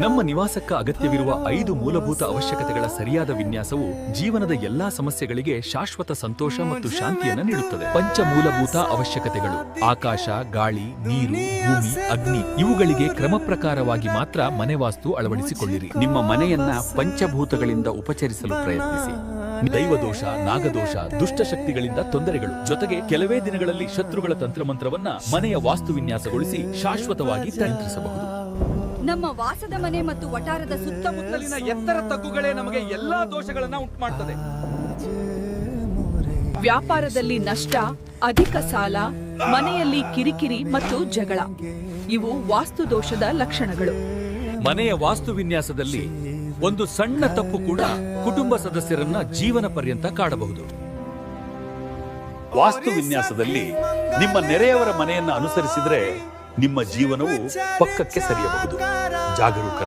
ನಮ್ಮ ನಿವಾಸಕ್ಕೆ ಅಗತ್ಯವಿರುವ 5 ಮೂಲಭೂತ ಅವಶ್ಯಕತೆಗಳ ಸರಿಯಾದ ವಿನ್ಯಾಸವು ಜೀವನದ ಎಲ್ಲಾ ಸಮಸ್ಯೆಗಳಿಗೆ ಶಾಶ್ವತ ಸಂತೋಷ ಮತ್ತು ಶಾಂತಿಯನ್ನು ನೀಡುತ್ತದೆ. ಪಂಚ ಮೂಲಭೂತ ಅವಶ್ಯಕತೆಗಳು: ಆಕಾಶ, ಗಾಳಿ, ನೀರು, ಭೂಮಿ, ಅಗ್ನಿ. ಇವುಗಳಿಗೆ ಕ್ರಮ ಪ್ರಕಾರವಾಗಿ ಮಾತ್ರ ಮನೆ ವಾಸ್ತು ಅಳವಡಿಸಿಕೊಳ್ಳಿರಿ. ನಿಮ್ಮ ಮನೆಯನ್ನ ಪಂಚಭೂತಗಳಿಂದ ಉಪಚರಿಸಲು ಪ್ರಯತ್ನಿಸಿ. ದೈವದೋಷ, ನಾಗದೋಷ, ದುಷ್ಟಶಕ್ತಿಗಳಿಂದ ತೊಂದರೆಗಳು, ಜೊತೆಗೆ ಕೆಲವೇ ದಿನಗಳಲ್ಲಿ ಶತ್ರುಗಳ ತಂತ್ರಮಂತ್ರವನ್ನ ಮನೆಯ ವಾಸ್ತು ವಿನ್ಯಾಸಗೊಳಿಸಿ ಶಾಶ್ವತವಾಗಿ ನಿಯಂತ್ರಿಸಬಹುದು. ನಮ್ಮ ವಾಸದ ಮನೆ ಮತ್ತು ವಟಾರದ ಸುತ್ತಮುತ್ತಲಿನ ಎತ್ತರ ತಗ್ಗುಗಳೇ ನಮಗೆ ಎಲ್ಲಾ ದೋಷಗಳನ್ನ ಉಂಟುಮಾಡುತ್ತದೆ. ವ್ಯಾಪಾರದಲ್ಲಿ ನಷ್ಟ, ಅಧಿಕ ಸಾಲ, ಮನೆಯಲ್ಲಿ ಕಿರಿಕಿರಿ ಮತ್ತು ಜಗಳ ಇವು ವಾಸ್ತು ದೋಷದ ಲಕ್ಷಣಗಳು. ಮನೆಯ ವಾಸ್ತು ವಿನ್ಯಾಸದಲ್ಲಿ ಒಂದು ಸಣ್ಣ ತಪ್ಪು ಕೂಡ ಕುಟುಂಬ ಸದಸ್ಯರನ್ನ ಜೀವನ ಪರ್ಯಂತ ಕಾಡಬಹುದು. ವಾಸ್ತು ವಿನ್ಯಾಸದಲ್ಲಿ ನಿಮ್ಮ ನೆರೆಯವರ ಮನೆಯನ್ನ ಅನುಸರಿಸಿದ್ರೆ ನಿಮ್ಮ ಜೀವನವು ಪಕ್ಕಕ್ಕೆ ಸರಿಯಬಹುದು. ಜಾಗರೂಕ.